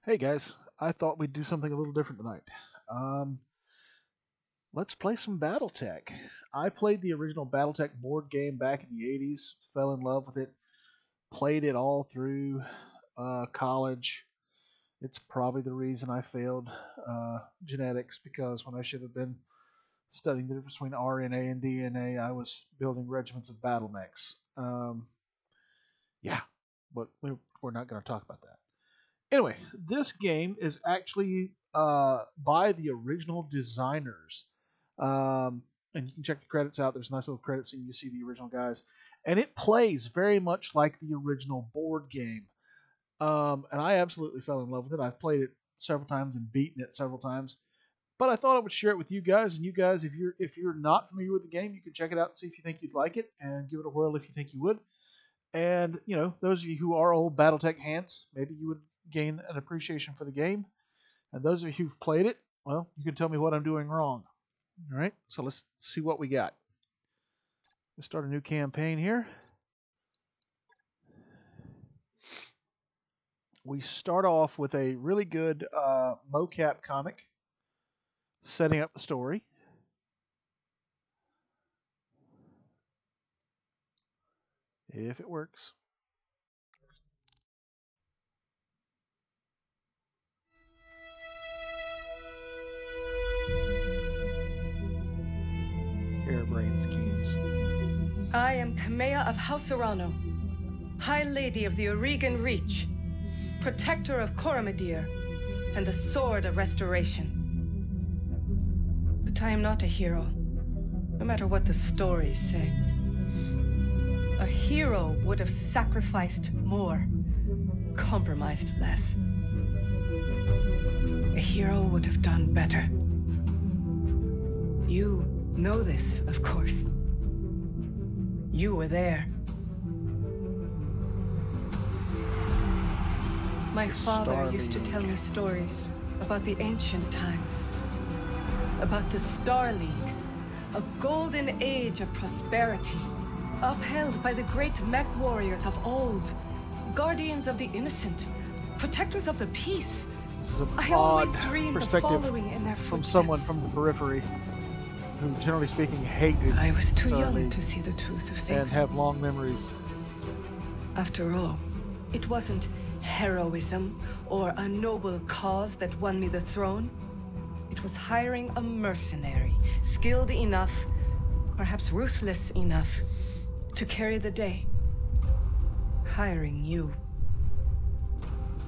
Hey guys, I thought we'd do something a little different tonight. Um, let's play some Battletech. I played the original Battletech board game back in the 80s, fell in love with it, played it all through college. It's probably the reason I failed genetics because when I should have been studying the difference between RNA and DNA, I was building regiments of battle mechs. Yeah, but we're not going to talk about that. Anyway, this game is actually by the original designers. And you can check the credits out. There's a nice little credit scene. You see the original guys. And it plays very much like the original board game. And I absolutely fell in love with it. I've played it several times and beaten it several times. But I thought I would share it with you guys. And you guys, if you're not familiar with the game, you can check it out and see if you think you'd like it, and give it a whirl if you think you would. And, those of you who are old Battletech hands, maybe you would gain an appreciation for the game. And those of you who've played it, well, you can tell me what I'm doing wrong. All right, so let's see what we got. Let's start a new campaign here. We start off with a really good mocap comic setting up the story. If it works. Harebrained schemes. I am Kamea of House Urano, High Lady of the Aurigan Reach, Protector of Coromedir, and the Sword of Restoration. But I am not a hero, no matter what the stories say. A hero would have sacrificed more, compromised less. A hero would have done better. You know this, of course. You were there. My father used to tell me stories about the ancient times. About the Star League, a golden age of prosperity, upheld by the great mech warriors of old, guardians of the innocent, protectors of the peace. This is a I odd always dreamed of perspective following in their from footsteps. someone from the periphery who, generally speaking, hated I was too Star young League to see the truth of and things. have long memories. After all, it wasn't heroism or a noble cause that won me the throne. It was hiring a mercenary, skilled enough, perhaps ruthless enough, to carry the day. Hiring you.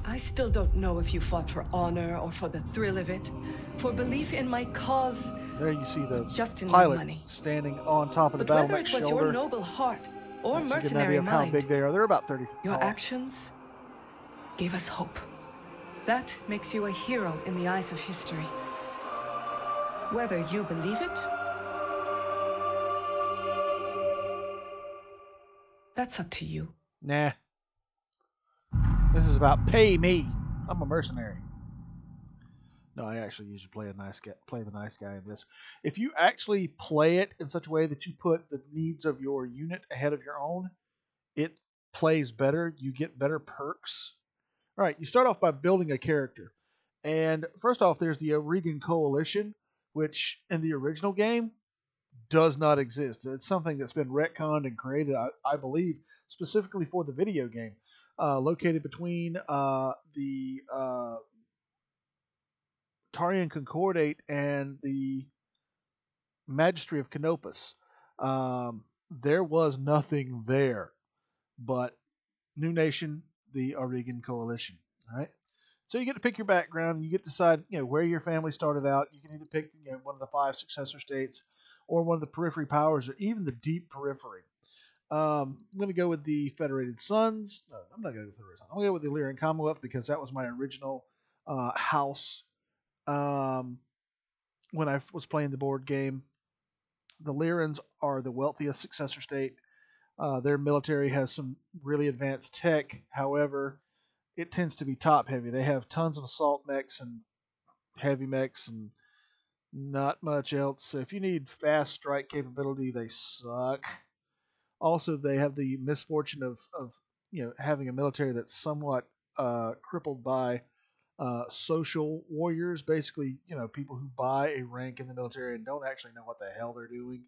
I still don't know if you fought for honor or for the thrill of it, for belief in my cause. There you see the Just in pilot money. standing on top of the But battle whether mech it was shoulder. your noble heart or So you get an idea mercenary of how mind, big they are. They're about 30 feet your tall. actions gave us hope. That makes you a hero in the eyes of history. Whether you believe it, that's up to you. Nah. This is about pay me. I'm a mercenary. No, I actually usually play the nice guy in this. If you actually play it in such a way that you put the needs of your unit ahead of your own, it plays better. You get better perks. All right, you start off by building a character. And first off, there's the Aurigan Coalition, which in the original game does not exist. It's something that's been retconned and created, I believe, specifically for the video game. Located between the Tarian Concordate and the Magistry of Canopus. There was nothing there but New Nation, the Aurigan Coalition. All right. So you get to pick your background. You get to decide, where your family started out. You can either pick, one of the 5 successor states, or one of the periphery powers, or even the deep periphery. I'm going to go with the Federated Sons. No, I'm not going to go with the Federated Sons. I'm going to go with the Illyrian Commonwealth because that was my original house when I was playing the board game. The Lyrans are the wealthiest successor state. Their military has some really advanced tech. However, it tends to be top heavy. They have tons of assault mechs and heavy mechs and not much else. So if you need fast strike capability, they suck. Also, they have the misfortune of having a military that's somewhat crippled by social warriors, basically, people who buy a rank in the military and don't actually know what the hell they're doing.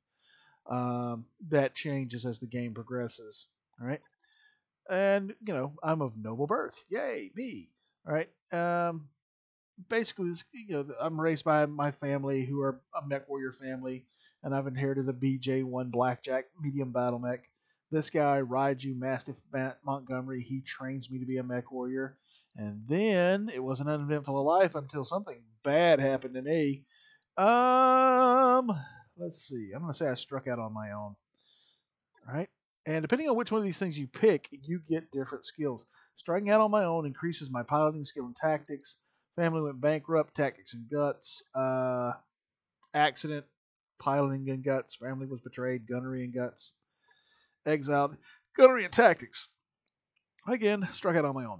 That changes as the game progresses. All right. And, I'm of noble birth. Yay, me. All right. Basically, I'm raised by my family who are a mech warrior family, and I've inherited a BJ1 Blackjack medium battle mech. This guy, Raiju Mastiff Montgomery, he trains me to be a mech warrior. And then it was an uneventful life until something bad happened to me. Um, let's see. I'm going to say I struck out on my own. All right. And depending on which one of these things you pick, you get different skills. Striking out on my own increases my piloting skill and tactics. Family went bankrupt, tactics and guts. Accident, piloting and guts. Family was betrayed, gunnery and guts. Exiled, gunnery and tactics. Again, struck out on my own.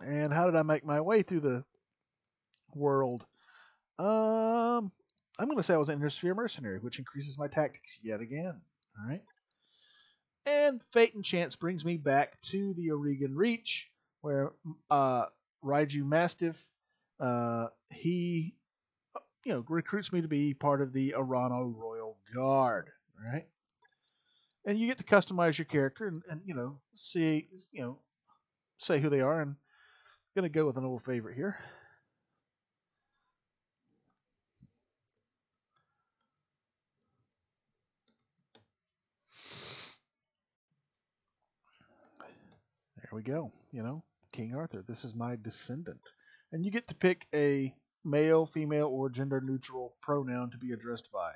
And how did I make my way through the world? I'm going to say I was an Intersphere mercenary, which increases my tactics yet again. All right. And fate and chance brings me back to the Aurigan Reach, where Raiju Mastiff, he, recruits me to be part of the Arano Royal Guard. Right. And you get to customize your character and see, say who they are. And I'm going to go with an old favorite here. There we go. King Arthur. This is my descendant. And you get to pick a male, female, or gender neutral pronoun to be addressed by.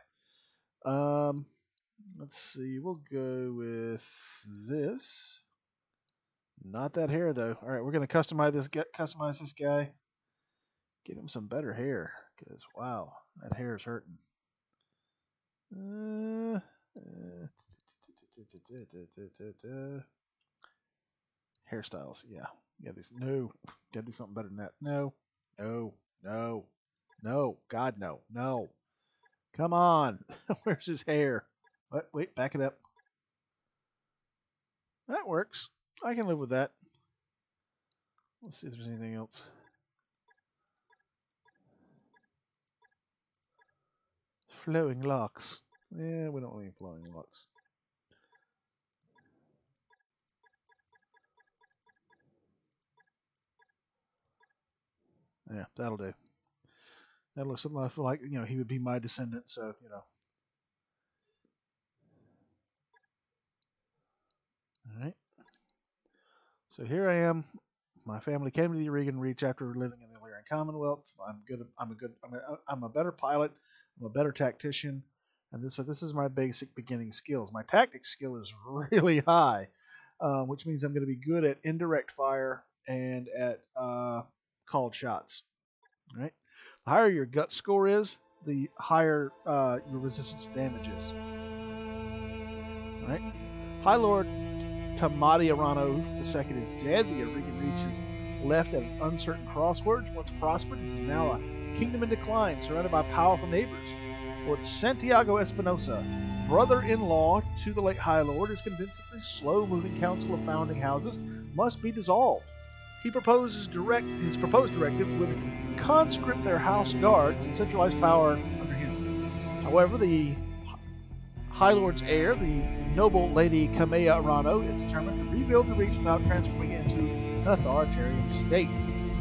Let's see. We'll go with this. Not that hair though. All right, we're gonna customize this guy. Get him some better hair, cause wow, that hair is hurting. Hairstyles, yeah. Gotta do something better than that. No, no, no, no. God, no, no. Come on. Where's his hair? What? Wait, back it up. That works. I can live with that. Let's see if there's anything else. Flowing locks. Yeah, we don't want any flowing locks. Yeah, that'll do. That looks like he would be my descendant. So All right. So here I am. My family came to the Aurigan Reach after living in the Illyrian Commonwealth. I'm good. I'm a better pilot. I'm a better tactician. And this is my basic beginning skills. My tactics skill is really high, which means I'm going to be good at indirect fire and at called shots. All right. The higher your gut score is, the higher your resistance to damage is. All right. High Lord Tamati Arano II is dead. The Aurigan Reach is left at an uncertain crossroads. Once prospered, it is now a kingdom in decline, surrounded by powerful neighbors. Lord Santiago Espinosa, brother-in-law to the late High Lord, is convinced that the slow-moving council of founding houses must be dissolved. His proposed directive would conscript their house guards and centralize power under him. However, the High Lord's heir, the noble Lady Kamea Arano, is determined to rebuild the Reach without transforming it into an authoritarian state.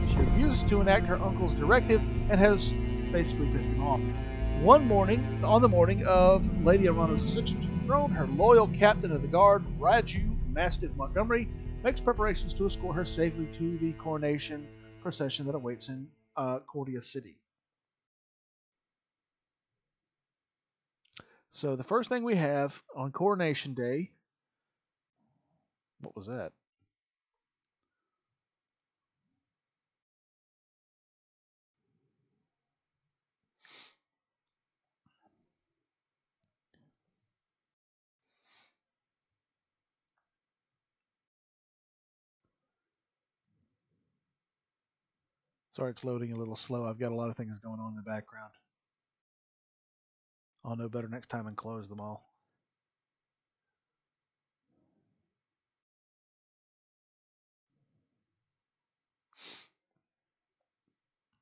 She refuses to enact her uncle's directive and has basically pissed him off. On the morning of Lady Arano's ascension to the throne, her loyal captain of the guard, Raiju Mastiff Montgomery, makes preparations to escort her safely to the coronation procession that awaits in Cordia City. So the first thing we have on Coronation Day, what was that? Sorry, it's loading a little slow. I've got a lot of things going on in the background. I'll know better next time and close them all.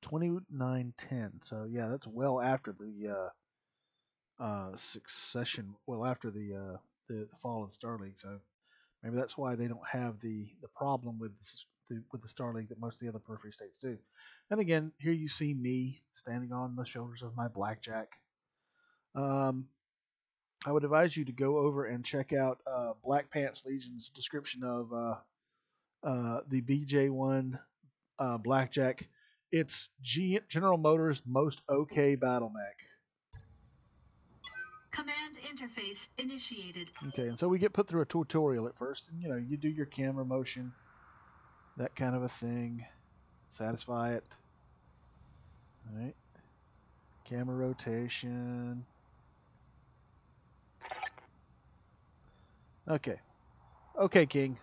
2910. So yeah, that's well after the succession. Well, after the fall of the Star League. So maybe that's why they don't have the problem with with the Star League that most of the other periphery states do. And again, here you see me standing on the shoulders of my blackjack. Um, I would advise you to go over and check out Black Pants Legion's description of the BJ1 Blackjack. It's General Motors' most okay battle mech. Command interface initiated. Okay, and so we get put through a tutorial at first, and you do your camera motion, that kind of a thing. Satisfy it. All right. Camera rotation. Okay. Okay, King.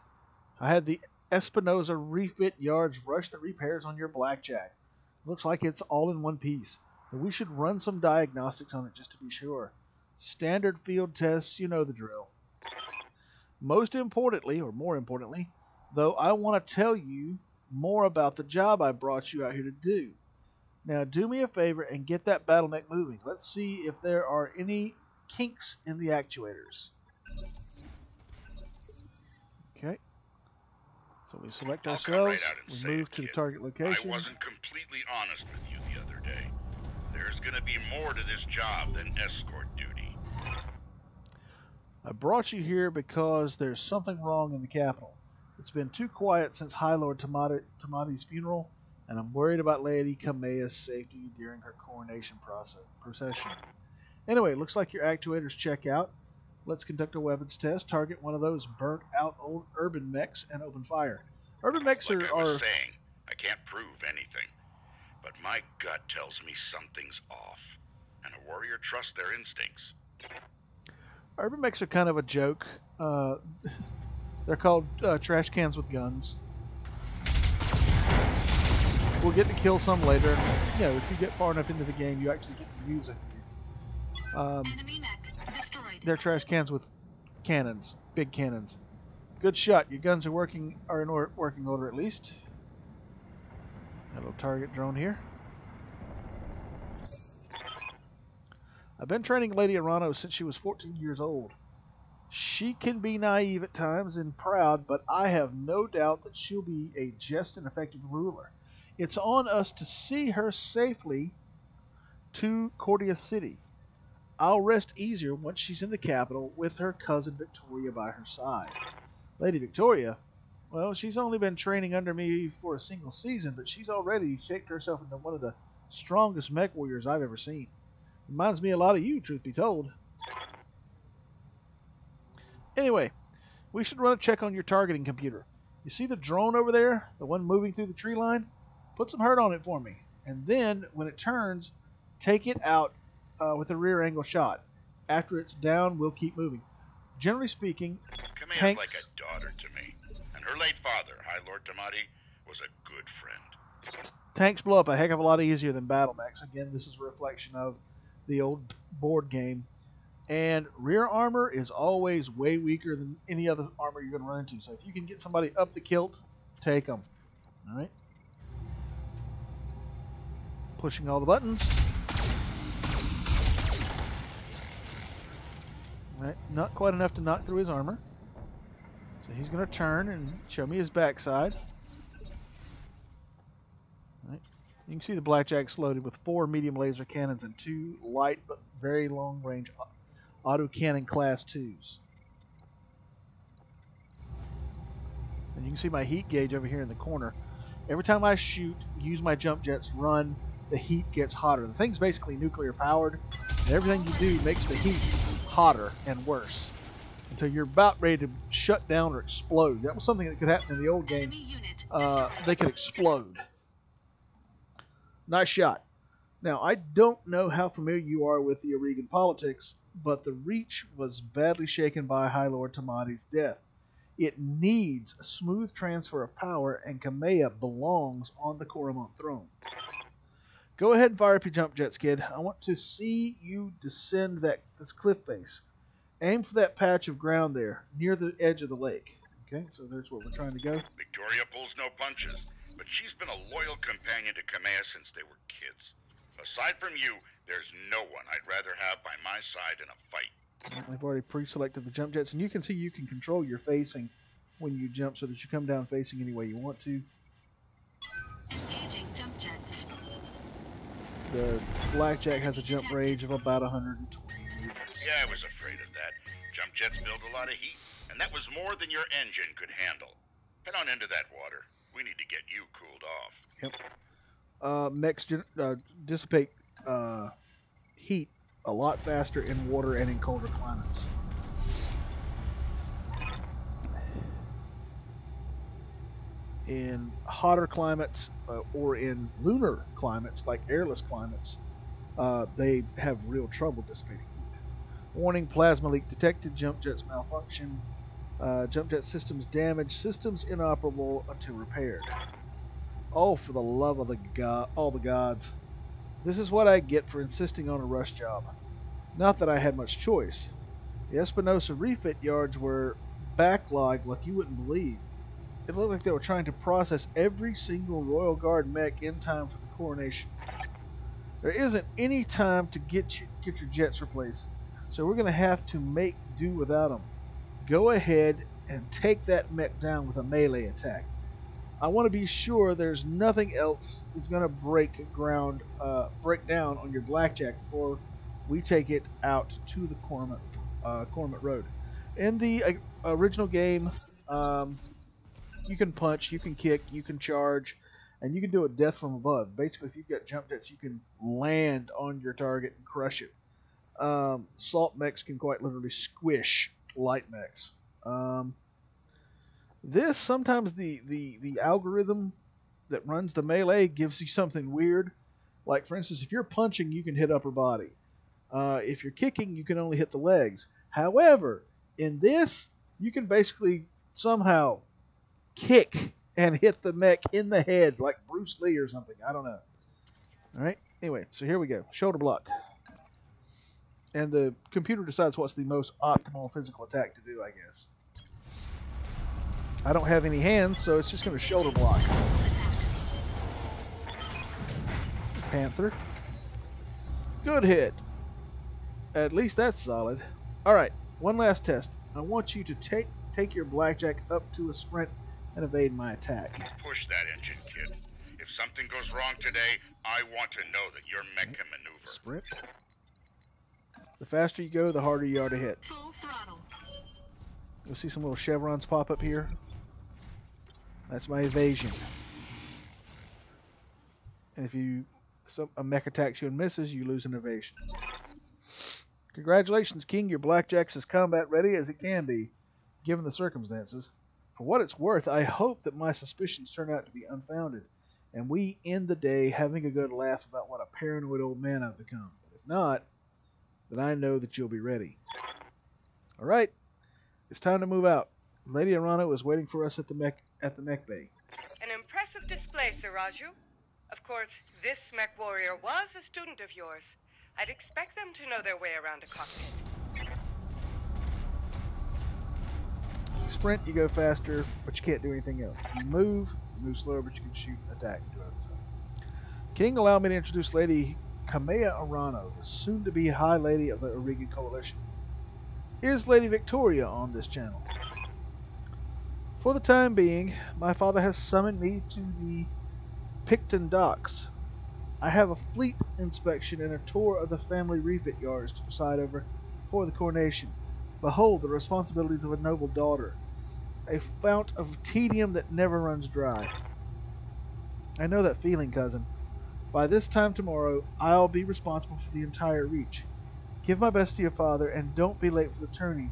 I had the Espinosa refit yards rush the repairs on your blackjack. Looks like it's all in one piece, but we should run some diagnostics on it just to be sure. Standard field tests, you know the drill. Most importantly, or more importantly, though, I want to tell you more about the job I brought you out here to do. Now, do me a favor and get that battle mech moving. Let's see if there are any kinks in the actuators. Okay. So we select ourselves. We move to the target location. I wasn't completely honest with you the other day. There's going to be more to this job than escort duty. I brought you here because there's something wrong in the capital. It's been too quiet since High Lord Tamati's funeral, and I'm worried about Lady Kamea's safety during her coronation procession. Anyway, looks like your actuators check out. Let's conduct a weapons test. Target one of those burnt-out old urban mechs and open fire. Urban mechs like I was saying, I can't prove anything, but my gut tells me something's off, and a warrior trusts their instincts. Urban mechs are kind of a joke. They're called trash cans with guns. We'll get to kill some later. If you get far enough into the game, you actually get to use it. Enemy mech destroyed. They're trash cans with cannons, big cannons. Good shot. Your guns are in working order at least. Got a little target drone here. I've been training Lady Arano since she was 14 years old. She can be naive at times and proud, but I have no doubt that she'll be a just and effective ruler. It's on us to see her safely to Cordia City. I'll rest easier once she's in the capital with her cousin Victoria by her side. Lady Victoria, well, she's only been training under me for a single season, but she's already shaped herself into one of the strongest mech warriors I've ever seen. Reminds me a lot of you, truth be told. Anyway, we should run a check on your targeting computer. You see the drone over there? The one moving through the tree line? Put some hurt on it for me. And then, when it turns, take it out with a rear angle shot. After it's down, we'll keep moving. Generally speaking, Kamea's like a daughter to me. And her late father, High Lord Tamati, was a good friend. Tanks blow up a heck of a lot easier than battle mechs. Again, this is a reflection of the old board game. And rear armor is always way weaker than any other armor you're going to run into. So if you can get somebody up the kilt, take them. All right. Pushing all the buttons. All right. Not quite enough to knock through his armor. So he's going to turn and show me his backside. All right. You can see the blackjack's loaded with 4 medium laser cannons and 2 light but very long range autocannon class 2s. And you can see my heat gauge over here in the corner. Every time I shoot, use my jump jets, run, the heat gets hotter. The thing's basically nuclear powered, and everything you do makes the heat hotter and worse until you're about ready to shut down or explode. That was something that could happen in the old game. They could explode. Nice shot. Now, I don't know how familiar you are with the Aurigan politics, but the Reach was badly shaken by High Lord Tamati's death. It needs a smooth transfer of power, and Kamea belongs on the Coromont throne. Go ahead and fire up your jump jets, kid. I want to see you descend this cliff face. Aim for that patch of ground there, near the edge of the lake. Okay, so there's where we're trying to go. Victoria pulls no punches. but she's been a loyal companion to Kamea since they were kids. Aside from you, there's no one I'd rather have by my side in a fight. I've already pre-selected the jump jets, and you can see you can control your facing when you jump so that you come down facing any way you want to. Engaging jump jets. The Blackjack has a jump range of about 120 meters. Yeah, I was afraid of that. Jump jets build a lot of heat, and that was more than your engine could handle. Head on into that water. We need to get you cooled off. Yep. Mechs dissipate heat a lot faster in water and in colder climates. In hotter climates or in lunar climates, like airless climates, they have real trouble dissipating heat. Warning, plasma leak detected, jump jets malfunction, jump jet systems damaged, systems inoperable until repaired. Oh, for the love of all the gods. This is what I get for insisting on a rush job. Not that I had much choice. The Espinosa refit yards were backlogged like you wouldn't believe. It looked like they were trying to process every single Royal Guard mech in time for the coronation. There isn't any time to get your jets replaced, so we're going to have to make do without them. Go ahead and take that mech down with a melee attack. I want to be sure there's nothing else is going to break down on your Blackjack before we take it out to the Cormant Road. In the original game, you can punch, you can kick, you can charge, and you can do a death from above. Basically, if you've got jump jets, you can land on your target and crush it. Salt mechs can quite literally squish light mechs. Sometimes the algorithm that runs the melee gives you something weird. Like, for instance, if you're punching, you can hit upper body. If you're kicking, you can only hit the legs. However, in this, you can basically somehow kick and hit the mech in the head like Bruce Lee or something. I don't know. All right. Anyway, so here we go. Shoulder block. And the computer decides what's the most optimal physical attack to do, I guess. I don't have any hands, so it's just going to shoulder block. Panther. Good hit. At least that's solid. All right, one last test. I want you to take your Blackjack up to a sprint and evade my attack. Push that engine, kid. If something goes wrong today, I want to know that your mech can maneuver. Sprint. The faster you go, the harder you are to hit. Full throttle. You'll see some little chevrons pop up here. That's my evasion. And if a mech attacks you and misses, you lose an evasion. Congratulations, King. Your Blackjack's as combat ready as it can be, given the circumstances. For what it's worth, I hope that my suspicions turn out to be unfounded, and we end the day having a good laugh about what a paranoid old man I've become. But if not, then I know that you'll be ready. All right, it's time to move out. Lady Arano is waiting for us at the mech bay. An impressive display, Sir Raju. Of course, this mech warrior was a student of yours. I'd expect them to know their way around a cockpit. You sprint, you go faster, but you can't do anything else. You move slower, but you can shoot, attack, and do other stuff. King, allow me to introduce Lady Kamea Arano, the soon-to-be High Lady of the Aurigan Coalition. Is Lady Victoria on this channel? For the time being, my father has summoned me to the Picton docks. I have a fleet inspection and a tour of the family refit yards to preside over for the coronation. Behold the responsibilities of a noble daughter, a fount of tedium that never runs dry. I know that feeling, cousin. By this time tomorrow, I'll be responsible for the entire reach. Give my best to your father, and don't be late for the tourney.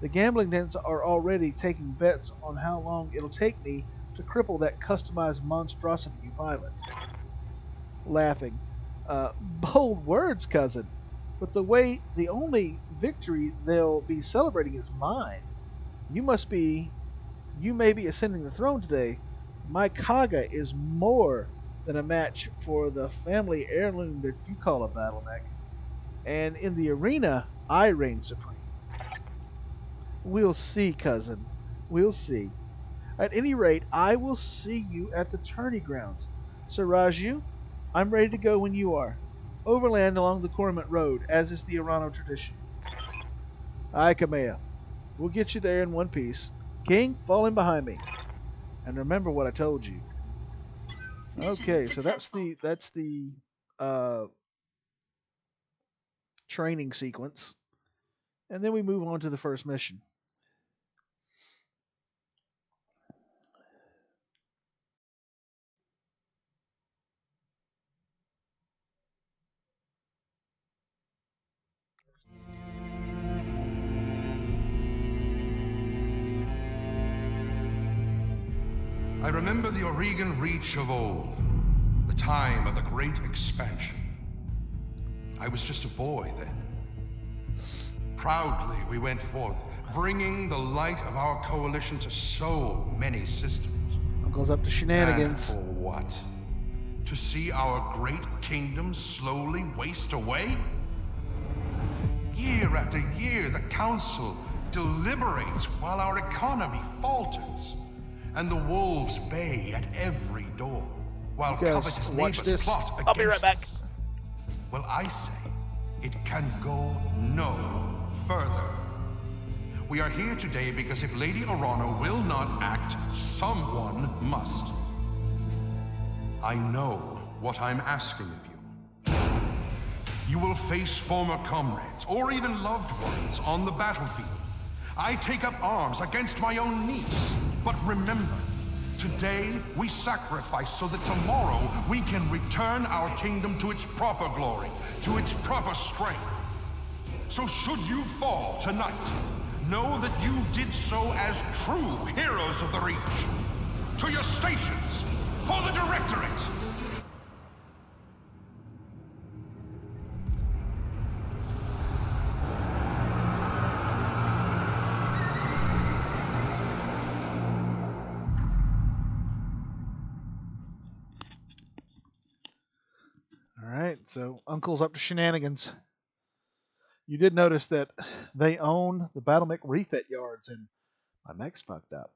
The gambling dens are already taking bets on how long it'll take me to cripple that customized monstrosity you pilot. Laughing. Bold words, cousin. But the only victory they'll be celebrating is mine. You may be ascending the throne today. My Kaga is more than a match for the family heirloom that you call a battle mech. And in the arena, I reign supreme. We'll see, cousin. We'll see. At any rate, I will see you at the tourney grounds. Sir Raju, I'm ready to go when you are. Overland along the Cormant Road, as is the Arano tradition. Aye, Kamea. We'll get you there in one piece. King, fall in behind me. And remember what I told you. Okay, so that's the training sequence. And then we move on to the first mission. I remember the Aurigan Reach of old, the time of the Great Expansion. I was just a boy then. Proudly we went forth, bringing the light of our coalition to so many systems. Uncle's up to shenanigans. And for what? To see our great kingdom slowly waste away? Year after year, the Council deliberates while our economy falters. And the wolves bay at every door, while covetous neighbors plot against us. I'll be right back. Well, I say, it can go no further. We are here today because if Lady Arano will not act, someone must. I know what I'm asking of you. You will face former comrades, or even loved ones, on the battlefield. I take up arms against my own niece. But remember, today we sacrifice so that tomorrow we can return our kingdom to its proper glory, to its proper strength. So should you fall tonight, know that you did so as true heroes of the Reach. To your stations, for the Directorate! Alright, so Uncle's up to shenanigans. You did notice that they own the Battletech refit yards, and my mech's fucked up.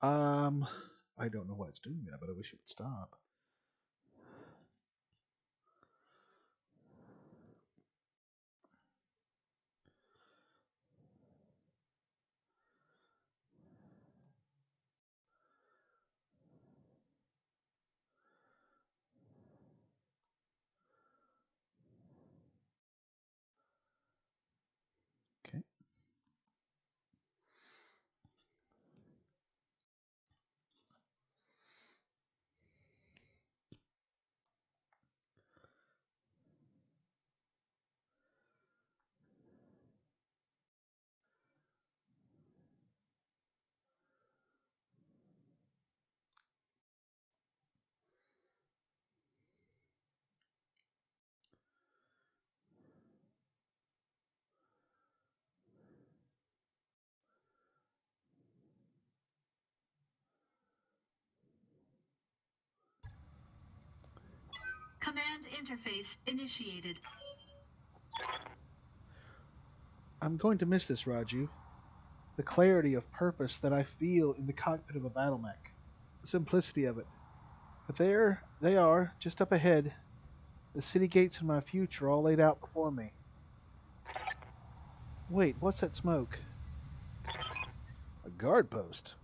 I don't know why it's doing that, but I wish it would stop. Okay. Command interface initiated. I'm going to miss this, Raju. The clarity of purpose that I feel in the cockpit of a battle mech. The simplicity of it. But there they are, just up ahead. The city gates of my future all laid out before me. Wait, what's that smoke? A guard post.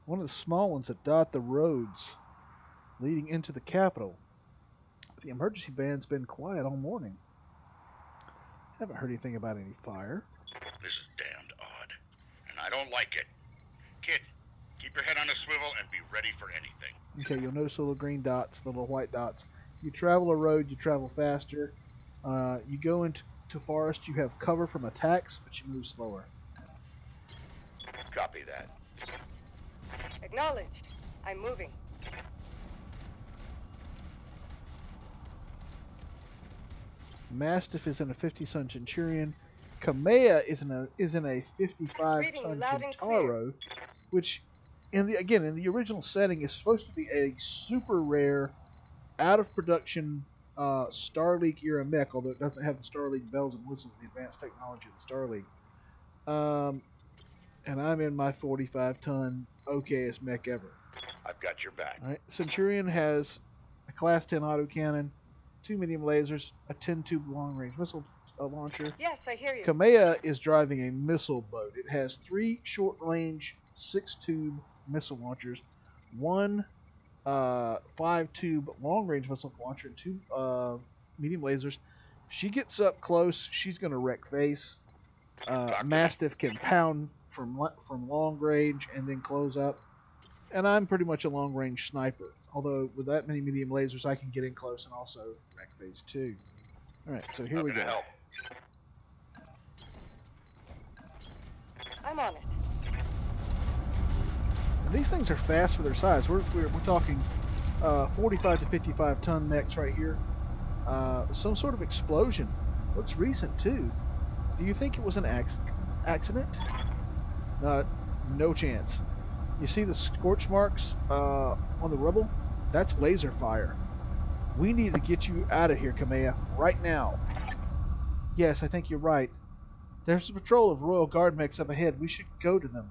One of the small ones that dot the roads leading into the capital. The emergency band's been quiet all morning. Haven't heard anything about any fire. This is damned odd, and I don't like it. Kid, keep your head on a swivel and be ready for anything. Okay, you'll notice the little green dots, the little white dots. You travel a road, you travel faster. You go into forest, you have cover from attacks, but you move slower. Copy that. Acknowledged. I'm moving. Mastiff is in a 50-ton Centurion. Kamea is in a 55-ton Kintaro, which in the original setting is supposed to be a super rare, out of production Starleague era mech, although it doesn't have the Starleague bells and whistles, the advanced technology of the Starleague. And I'm in my 45-ton okayest mech ever. I've got your back. All right. Centurion has a Class 10 autocannon, 2 medium lasers, a 10-tube long-range missile launcher. Yes, I hear you. Kamea is driving a missile boat. It has 3 short-range, 6-tube missile launchers, 1 5-tube long-range missile launcher, and 2 medium lasers. She gets up close, she's going to wreck face. Mastiff can pound from long range and then close up. And I'm pretty much a long-range sniper. Although, with that many medium lasers, I can get in close and also wreck phase 2. Alright, so here we go. Help. I'm on it. And these things are fast for their size. We're talking 45 to 55 ton mechs right here. Some sort of explosion. Looks recent, too. Do you think it was an accident? No chance. You see the scorch marks on the rubble? That's laser fire. We need to get you out of here, Kamea, right now. Yes, I think you're right. There's a patrol of Royal Guard mechs up ahead. We should go to them.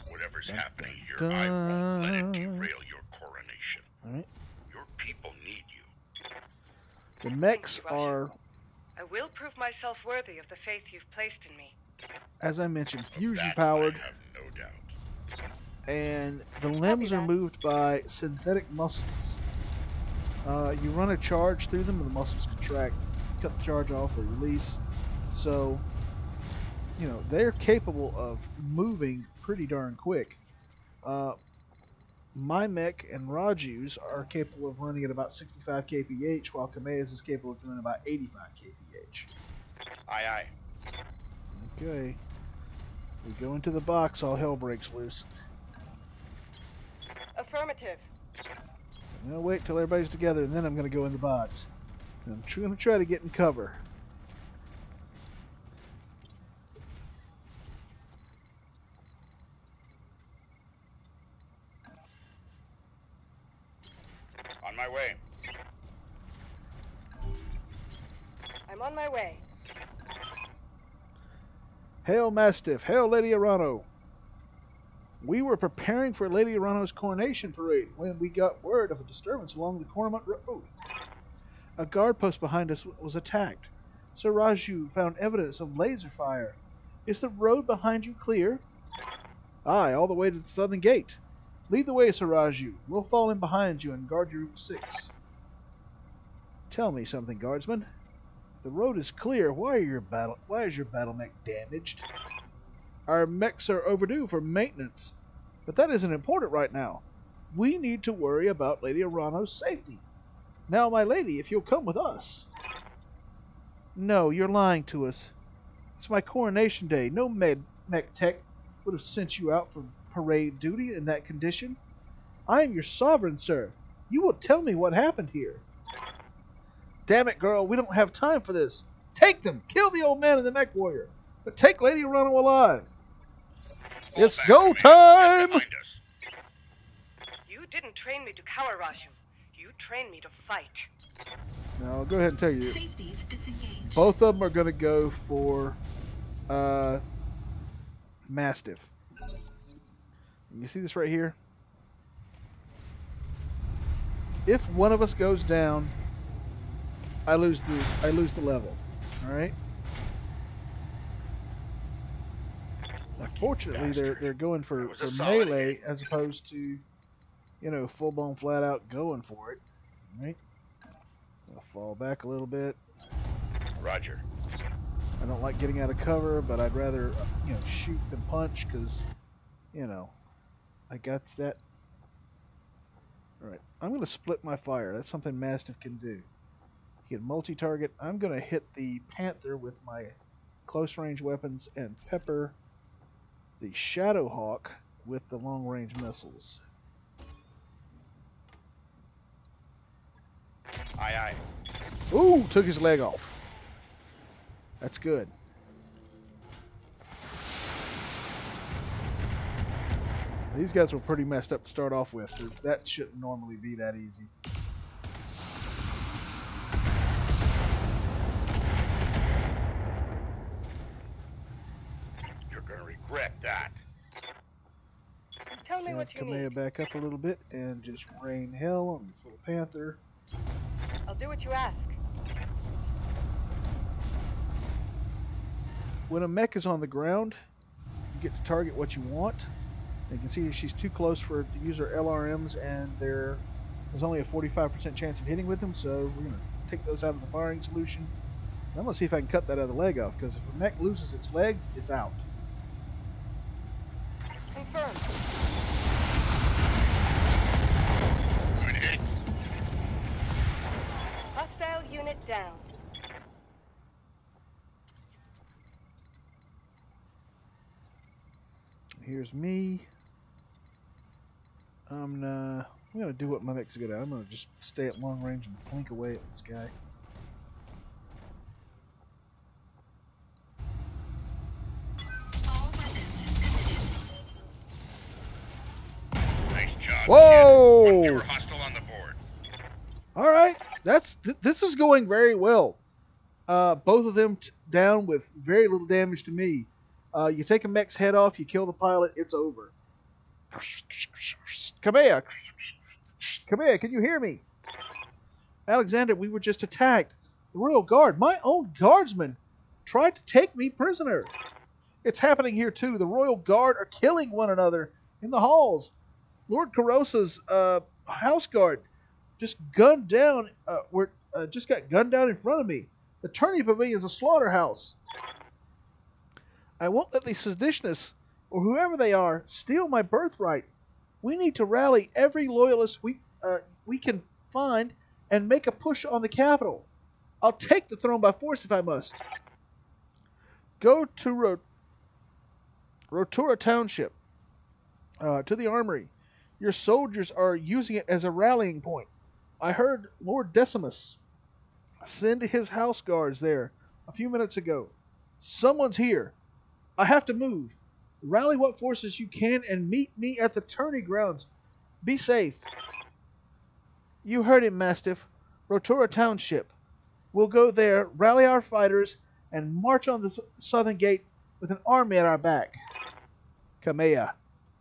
Whatever's happening here, I won't let it derail your coronation. All right. Your people need you. The mechs are, I will prove myself worthy of the faith you've placed in me. as I mentioned, fusion That powered, I have no doubt. and the limbs are moved by synthetic muscles. You run a charge through them and the muscles contract, cut the charge off or release. So, you know, they're capable of moving pretty darn quick. My mech and Raju's are capable of running at about 65 kph, while Kamea's is capable of doing about 85 kph. Aye, aye. Okay. We go into the box, all hell breaks loose. Affirmative. I'm going to wait till everybody's together, and then I'm going to go in the box. I'm going to try to get in cover. On my way. I'm on my way. Hail Mastiff, hail Lady Arano. We were preparing for Lady Arano's coronation parade when we got word of a disturbance along the Coromant Road. A guard post behind us was attacked. Sir Raju found evidence of laser fire. Is the road behind you clear? Aye, all the way to the southern gate. Lead the way, Sir Raju. We'll fall in behind you and guard your Route 6. Tell me something, guardsman. The road is clear. Why is your battle mech damaged? Our mechs are overdue for maintenance. But that isn't important right now. We need to worry about Lady Arano's safety. Now, my lady, if you'll come with us. No, you're lying to us. It's my coronation day. No mech tech would have sent you out for parade duty in that condition. I am your sovereign, sir. You will tell me what happened here. Damn it, girl, we don't have time for this. Take them! Kill the old man and the mech warrior. But take Lady Arano alive. It's go time! You didn't train me to cower, Raju. You trained me to fight. Now, I'll go ahead and tell you. Safeties disengaged. Both of them are going to go for Mastiff. You see this right here? If one of us goes down, I lose the level. All right. Unfortunately, they're going for melee as opposed to, you know, full blown flat out going for it. All right. I'll fall back a little bit. Roger. I don't like getting out of cover, but I'd rather, you know, shoot than punch because, you know, I got that. All right. I'm going to split my fire. That's something Mastiff can do. He can multi-target. I'm going to hit the Panther with my close-range weapons and pepper the Shadowhawk with the long-range missiles. Aye, aye. Ooh, took his leg off. That's good. These guys were pretty messed up to start off with, because that shouldn't normally be that easy. regret that. Tell me what you Kamea need. back up a little bit and just rain hell on this little panther. I'll do what you ask. When a mech is on the ground, you get to target what you want. You can see she's too close for to use her LRMs, and there's only a 45% chance of hitting with them, so we're going to take those out of the firing solution. I'm going to see if I can cut that other leg off, because if a mech loses its legs, it's out. Confirmed. Good hit. Hostile unit down. Here's me. I'm going to do what my mech's good at. I'm going to just stay at long range and plink away at this guy. All weapons committed. Nice job. Whoa! Kid. One fewer hostile on the board. All right, this is going very well. Both of them down with very little damage to me. You take a mech's head off, you kill the pilot, it's over. Kamea, can you hear me? Alexander, we were just attacked. The Royal Guard, my own guardsmen, tried to take me prisoner. It's happening here too. The Royal Guard are killing one another in the halls. Lord Carosa's house guard just gunned down. Just got gunned down in front of me. The tourney pavilion's a slaughterhouse. I won't let the seditionists, or whoever they are, steal my birthright. We need to rally every loyalist we can find and make a push on the capital. I'll take the throne by force if I must. Go to Rotura Township, to the armory. Your soldiers are using it as a rallying point. I heard Lord Decimus send his house guards there a few minutes ago. Someone's here. I have to move. Rally what forces you can and meet me at the tourney grounds. Be safe. You heard him, Mastiff. Rotura Township. We'll go there, rally our fighters, and march on the southern gate with an army at our back. Kamea,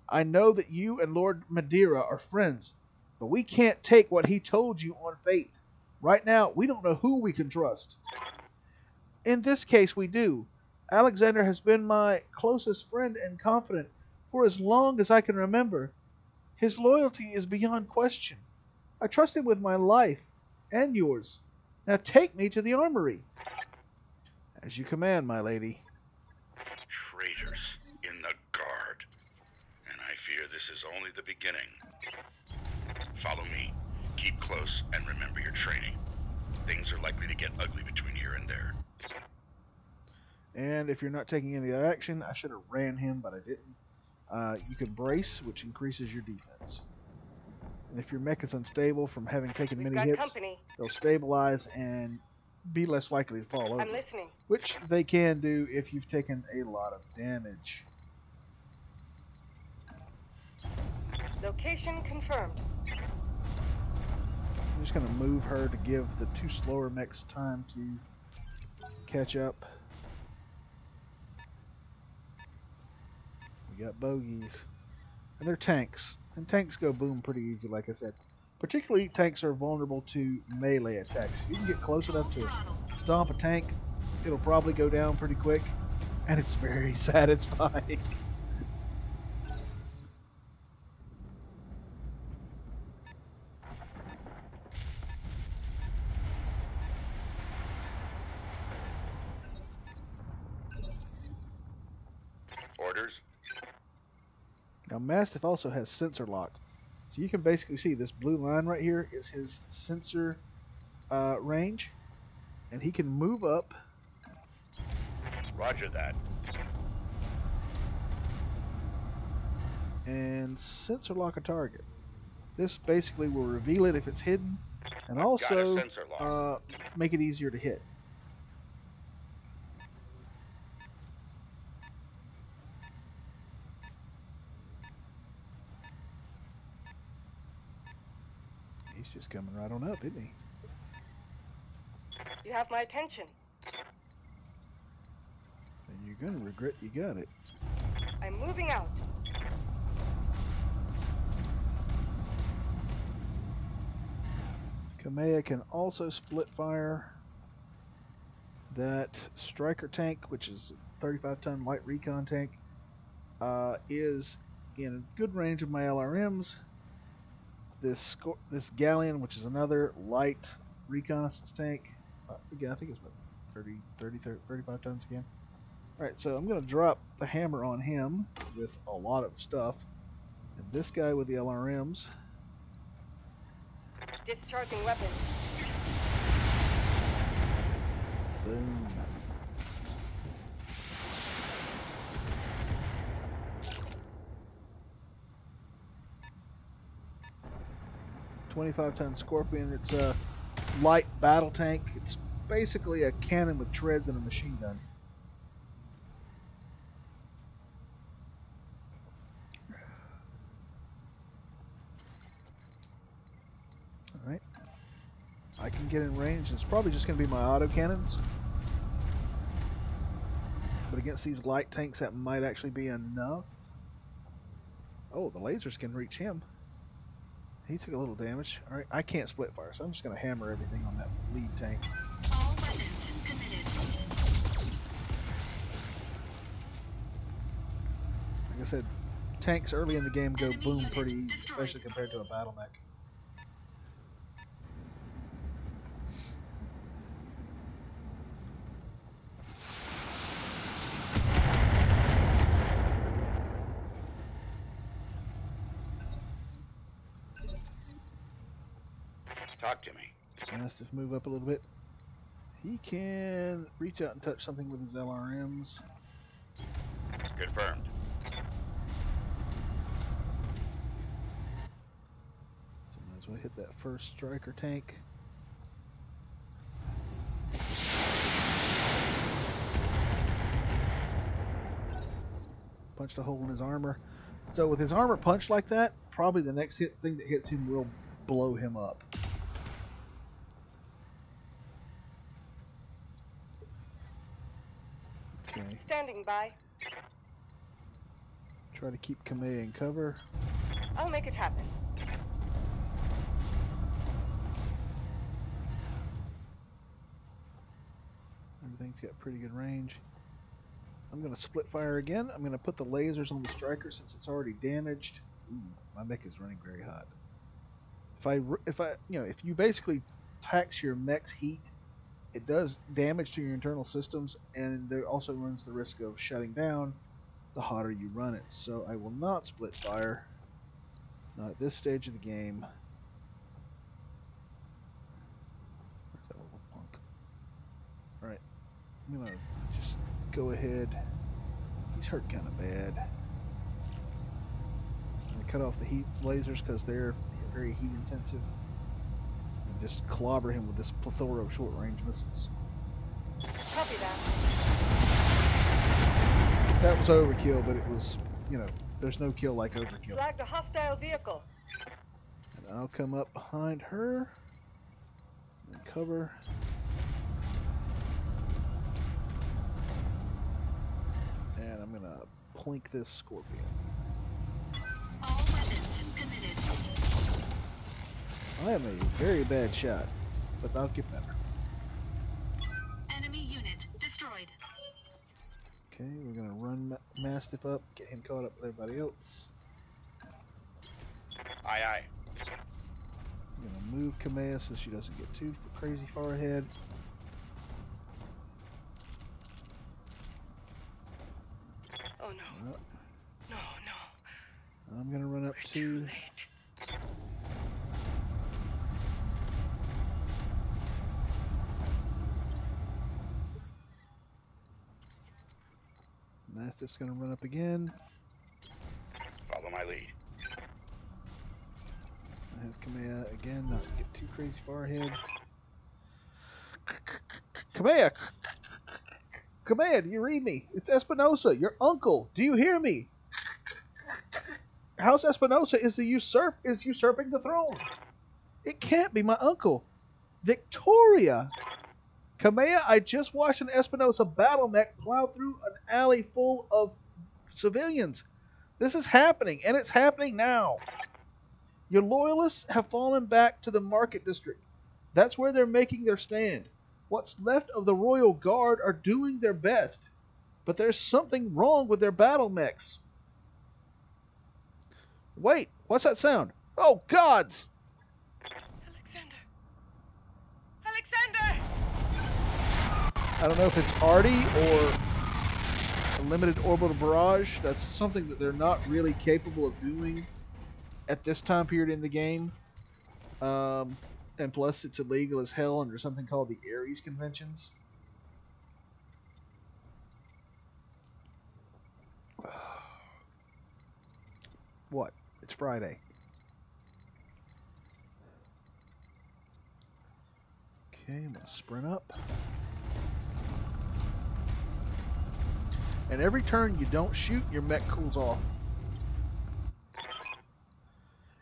I know that you and Lord Madeira are friends, but we can't take what he told you on faith. Right now, we don't know who we can trust. In this case, we do. Alexander has been my closest friend and confidant for as long as I can remember. His loyalty is beyond question. I trust him with my life and yours. Now take me to the armory. As you command, my lady. Traitors in the guard. And I fear this is only the beginning. Follow me. Keep close and remember your training. Things are likely to get ugly between here and there. And if you're not taking any other action, I should have ran him, but I didn't. You can brace, which increases your defense. And if your mech is unstable from having taken many hits, company. they'll stabilize and be less likely to fall over. I'm listening. Which they can do if you've taken a lot of damage. Location confirmed. I'm just going to move her to give the two slower mechs time to catch up. We got bogeys. And they're tanks. And tanks go boom pretty easy, like I said. Particularly, tanks are vulnerable to melee attacks. If you can get close enough to stomp a tank, it'll probably go down pretty quick. And it's very satisfying. Orders? Now, Mastiff also has sensor lock. So you can basically see this blue line right here is his sensor range. And he can move up. Roger that. And sensor lock a target. This basically will reveal it if it's hidden. And also sensor lock. make it easier to hit. He's just coming right on up, isn't he? You have my attention. And you're going to regret you got it. I'm I'm moving out. Kamea can also split fire. That striker tank, which is a 35-ton light recon tank, is in good range of my LRMs. This galleon, which is another light reconnaissance tank, again, I think it's about 35 tons again. All right, so I'm going to drop the hammer on him with a lot of stuff, and this guy with the LRMs. Discharging weapons. Boom. $25-ton Scorpion. It's a light battle tank. It's basically a cannon with treads and a machine gun. All right. I can get in range. It's probably just going to be my auto cannons. But against these light tanks, that might actually be enough. Oh, the lasers can reach him. He took a little damage. All right, I can't split fire, so I'm just going to hammer everything on that lead tank. All weapons committed. Like I said, tanks early in the game go boom pretty easy, especially compared to a battle mech. Talk to me. Mastiff move up a little bit. He can reach out and touch something with his LRMs. Confirmed. So might as well hit that first striker tank. Punched a hole in his armor. So with his armor punched like that, probably the next thing that hits him will blow him up. Okay. Standing by. Try to keep Kamea in cover. I'll make it happen. Everything's got pretty good range. I'm going to split fire again. I'm going to put the lasers on the striker since it's already damaged. Ooh, my mech is running very hot. If you basically tax your mech's heat, it does damage to your internal systems, and there also runs the risk of shutting down the hotter you run it. So I will not split fire. Not at this stage of the game. Where's that little punk? Alright. I'm going to just go ahead. He's hurt kind of bad. I'm going to cut off the heat lasers because they're very heat intensive. And just clobber him with this plethora of short range missiles. Copy that. That was overkill, but it was, there's no kill like overkill. Flagged a hostile vehicle. And I'll come up behind her and cover. And I'm gonna plink this Scorpion. All weapons committed. I am a very bad shot, but I'll get better. Enemy unit destroyed. Okay, we're gonna run Mastiff up, get him caught up with everybody else. Aye, aye. I'm gonna move Kamea so she doesn't get too crazy far ahead. Oh no. No, no. I'm gonna run up We're too to. late. Mastiff's gonna run up again. Follow my lead. I have Kamea again, not to get too crazy far ahead. Kamea! Kamea, do you read me? It's Espinosa, your uncle. Do you hear me? House Espinosa is usurping the throne. It can't be my uncle. Victoria! Kamea, I just watched an Espinosa battle mech plow through an alley full of civilians. This is happening, and it's happening now. Your loyalists have fallen back to the market district. That's where they're making their stand. What's left of the Royal Guard are doing their best, but there's something wrong with their battle mechs. Wait, what's that sound? Oh, gods! Alexander! I don't know if it's Artie or a limited orbital barrage. That's something that they're not really capable of doing at this time period in the game. And plus, it's illegal as hell under something called the Ares Conventions. What? It's Friday. Okay, I'm going to sprint up. And every turn you don't shoot, your mech cools off.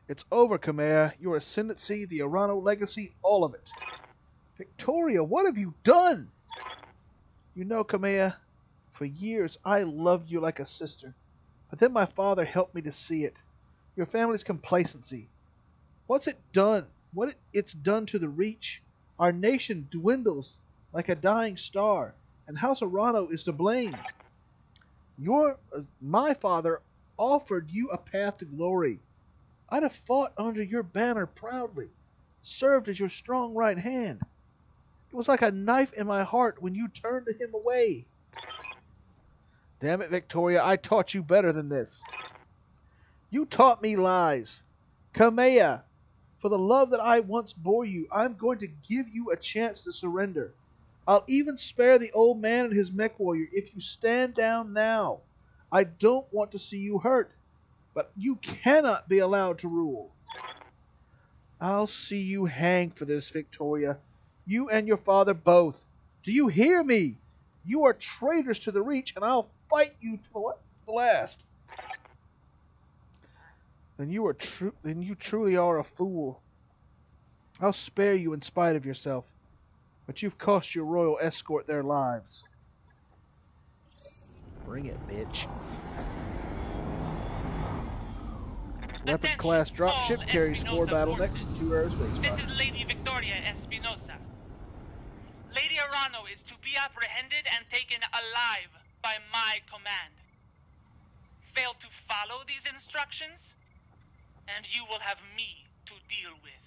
It's over, Khmer. Your ascendancy, the Arano legacy, all of it. Victoria, what have you done? You know, Khmer, for years I loved you like a sister. But then my father helped me to see it. Your family's complacency. What's it done? It's done to the Reach? Our nation dwindles like a dying star, and House Arano is to blame. My father offered you a path to glory. I'd have fought under your banner proudly, served as your strong right hand. It was like a knife in my heart when you turned him away. Damn it, Victoria, I taught you better than this. You taught me lies. Kamea, for the love that I once bore you, I'm going to give you a chance to surrender. I'll even spare the old man and his mech warrior if you stand down now. I don't want to see you hurt, but you cannot be allowed to rule. I'll see you hang for this, Victoria. You and your father both. Do you hear me? You are traitors to the Reach, and I'll fight you to the last. Then you truly are a fool. I'll spare you in spite of yourself, but you've cost your royal escort their lives. Bring it, bitch. Leopard-class dropship carries 4 battle mechs and 2 aerospace This fighters. is Lady Victoria Espinosa. Lady Arano is to be apprehended and taken alive by my command. Fail to follow these instructions, and you will have me to deal with.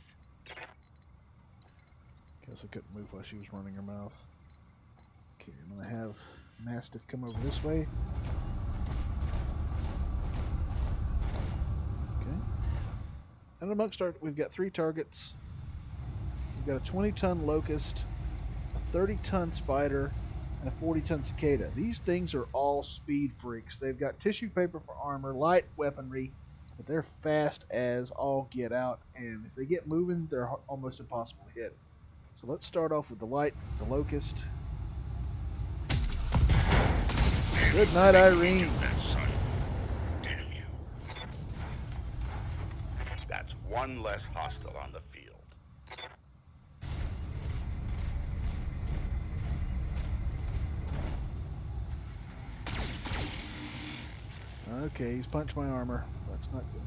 Guess I couldn't move while she was running her mouth. Okay, I'm going to have Mastiff come over this way. Okay. And amongst we've got 3 targets. We've got a 20-ton Locust, a 30-ton Spider, and a 40-ton Cicada. These things are all speed freaks. They've got tissue paper for armor, light weaponry, but they're fast as all get out, and if they get moving, they're almost impossible to hit. So let's start off with the Locust. Good night, Irene. Damn you. That's one less hostile on the field. Okay, he's punched my armor. That's not good.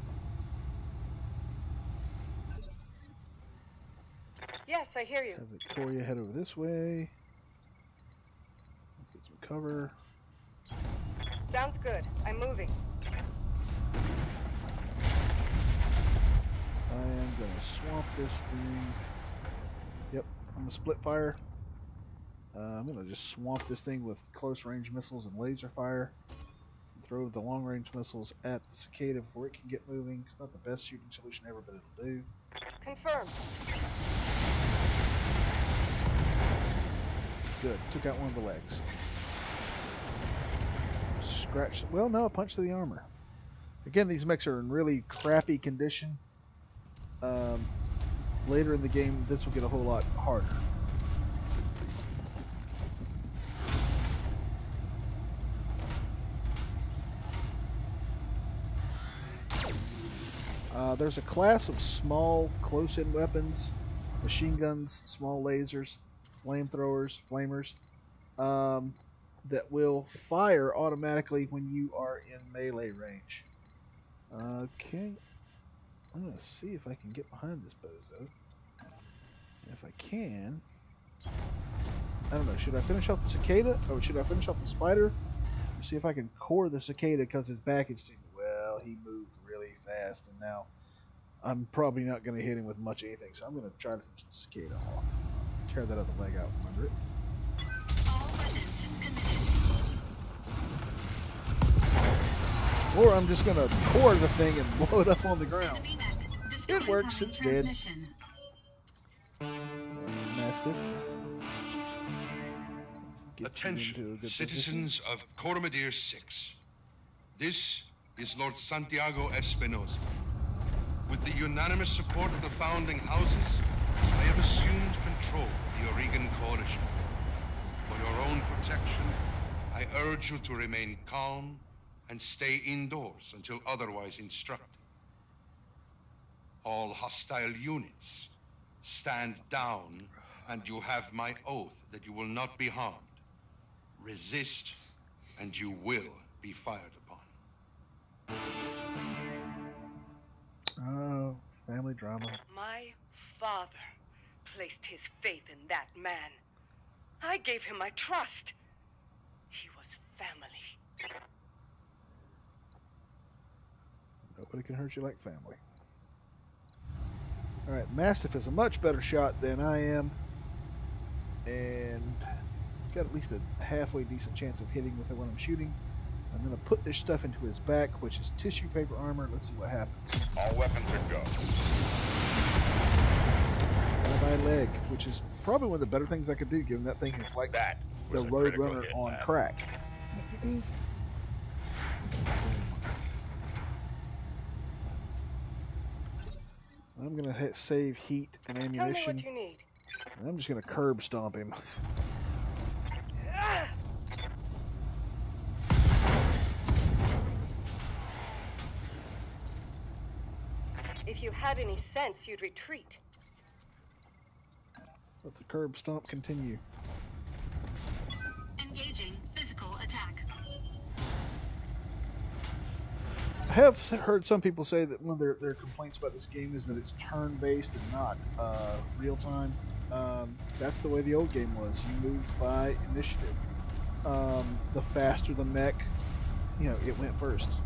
Yes, I hear you. Let's have Victoria head over this way. Let's get some cover. Sounds good. I'm moving. I am going to swamp this thing. Yep, I'm going to split fire. I'm going to just swamp this thing with close range missiles and laser fire. And throw the long range missiles at the Cicada before it can get moving. It's not the best shooting solution ever, but it'll do. Confirmed. Good. Took out one of the legs. Scratch. Well, no, punch to the armor. Again, these mechs are in really crappy condition. Later in the game, this will get a whole lot harder. There's a class of small, close-in weapons, machine guns, small lasers, flamethrowers, flamers. that will fire automatically when you are in melee range. Okay. I'm going to see if I can get behind this bozo. And if I can... I don't know, should I finish off the cicada? Or should I finish off the spider? See if I can core the cicada because his back is too... Well, he moved really fast, and now I'm probably not going to hit him with much anything, so I'm going to try to finish the cicada off. Tear that other leg out from under it. All weapons committed. Or I'm just going to core the thing and blow it up on the ground. Enemy mech destroyed. It works, it's dead. Transmission. Mastiff. Let's get you Attention, into a good citizens of Cormadir 6. This is Lord Santiago Espinosa. With the unanimous support of the founding houses, I have assumed control of the Aurigan coalition. For your own protection, I urge you to remain calm and stay indoors until otherwise instructed. All hostile units, stand down, and you have my oath that you will not be harmed. Resist, and you will be fired upon. Oh, family drama. My father placed his faith in that man. I gave him my trust. He was family. Nobody can hurt you like family. Alright, Mastiff is a much better shot than I am. And got at least a halfway decent chance of hitting with it when I'm shooting. I'm going to put this stuff into his back, which is tissue paper armor. Let's see what happens. All weapons are go. And my leg, which is probably one of the better things I could do, given that thing is like That the was a critical Roadrunner hit, on man. crack. I'm going to save heat and Tell me ammunition. what you need. And I'm just going to curb stomp him. If you had any sense, you'd retreat. Let the curb stomp continue. Engaging physical attack. I have heard some people say that one of their complaints about this game is that it's turn-based and not real-time. That's the way the old game was. You moved by initiative. The faster the mech, it went first.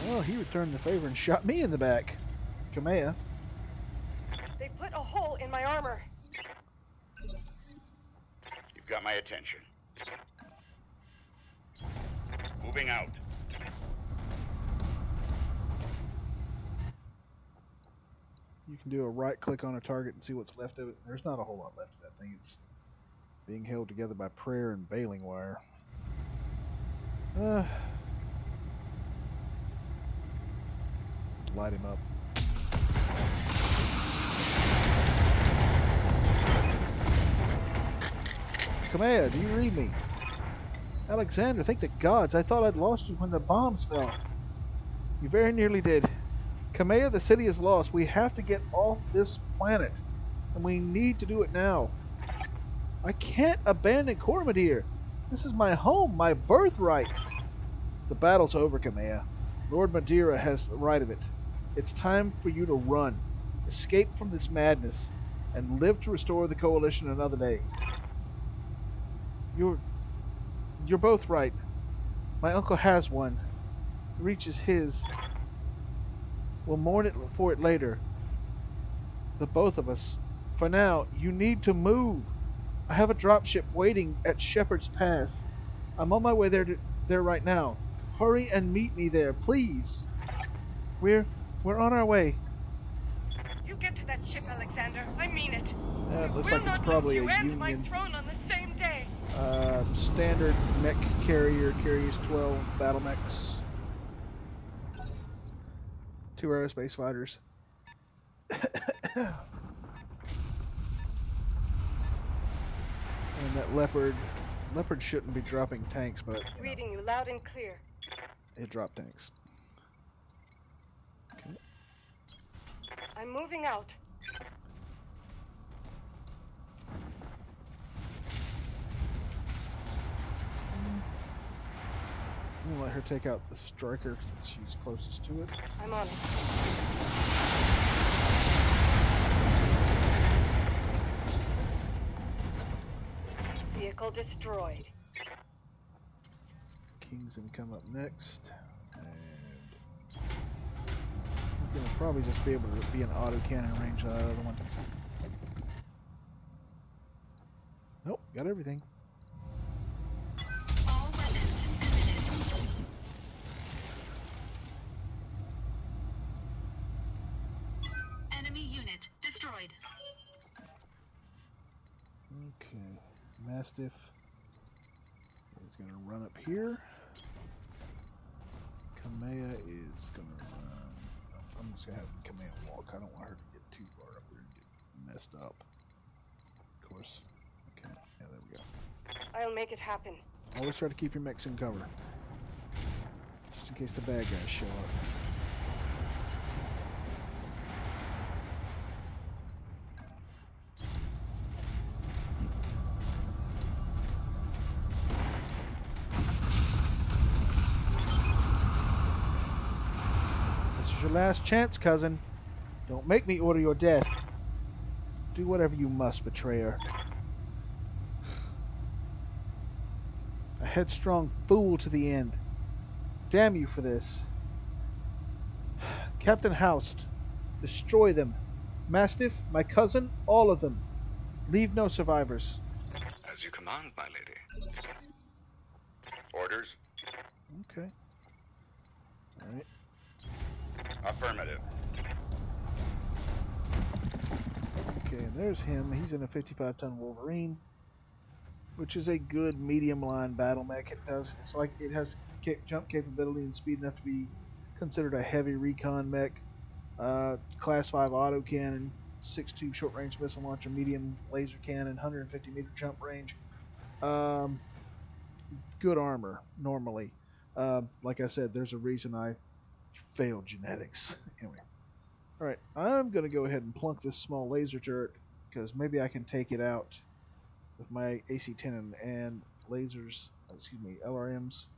Well, he returned the favor and shot me in the back. Kamea. They put a hole in my armor. You've got my attention. Moving out. You can do a right click on a target and see what's left of it. There's not a whole lot left of that thing. It's being held together by prayer and baling wire. Light him up. Kamea, do you read me? Alexander, thank the gods. I thought I'd lost you when the bombs fell. You very nearly did. Kamea, the city is lost. We have to get off this planet. And we need to do it now. I can't abandon Cormadir. This is my home, my birthright. The battle's over, Kamea. Lord Madeira has the right of it. It's time for you to run. Escape from this madness. And live to restore the Coalition another day. You're both right. My uncle has one. It reaches his. We'll mourn it for it later. The both of us. For now, you need to move. I have a dropship waiting at Shepherd's Pass. I'm on my way there right now. Hurry and meet me there, please. We're on our way. You get to that ship, Alexander. I mean it. It looks like it's probably a and my Union throne on the same day. standard mech carrier. Carries 12 battle mechs. 2 aerospace fighters. And that Leopard shouldn't be dropping tanks, but Reading you loud and clear. it dropped tanks. Okay. I'm moving out. let her take out the striker since she's closest to it. I'm on it. Vehicle destroyed. King's gonna come up next, and he's gonna probably just be able to be an auto cannon range. The other one. Nope, got everything. All weapons committed. Enemy unit destroyed. Okay, Mastiff is gonna run up here. Kamea is gonna run. I'm just gonna have Kamea walk. I don't want her to get too far up there and get messed up. Of course. Okay, yeah, there we go. I'll make it happen. Always try to keep your mechs in cover. Just in case the bad guys show up. This is your last chance, cousin. Don't make me order your death. Do whatever you must, betrayer. A headstrong fool to the end. Damn you for this. Captain Houst, destroy them. Mastiff, my cousin, all of them. Leave no survivors. As you command, my lady. Orders? Okay. Alright. Affirmative. Okay, and there's him. He's in a 55-ton Wolverine, which is a good medium-line battle mech. It's like it has jump capability and speed enough to be considered a heavy recon mech. Class 5 autocannon, 6.2 short-range missile launcher, medium laser cannon, 150-meter jump range. Good armor normally. Like I said, there's a reason I failed genetics. Anyway. Alright, I'm going to go ahead and plunk this small laser turret because maybe I can take it out with my AC-10 and lasers, excuse me, LRMs.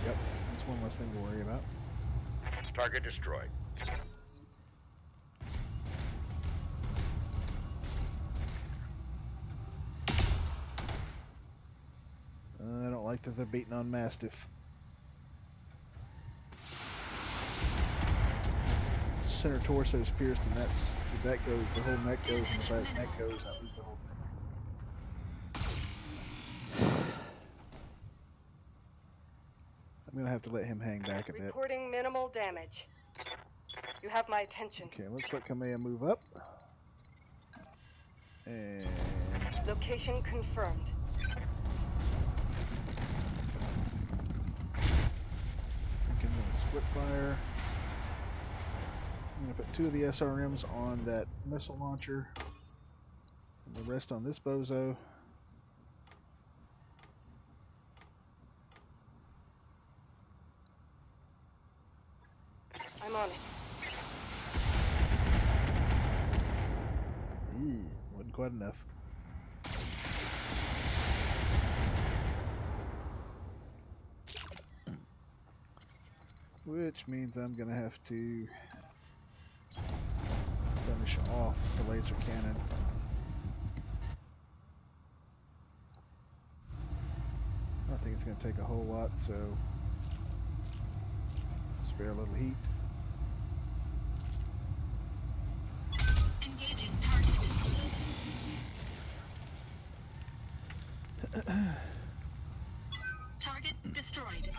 Yep, that's one less thing to worry about. Target destroyed. I don't like that they're beating on Mastiff. Center torso is pierced, and that's if that goes, the whole neck goes, and if that neck goes, I lose the whole thing. I'm gonna have to let him hang back a bit. Reporting minimal damage. You have my attention. Okay, let's let Kamea move up. And Location confirmed. thinking of a split fire. I'm going to put 2 of the SRMs on that missile launcher, and the rest on this bozo. I'm on it. Wasn't quite enough. Which means I'm going to have to finish off the laser cannon. I don't think it's going to take a whole lot, so spare a little heat. Engaging target. Target destroyed.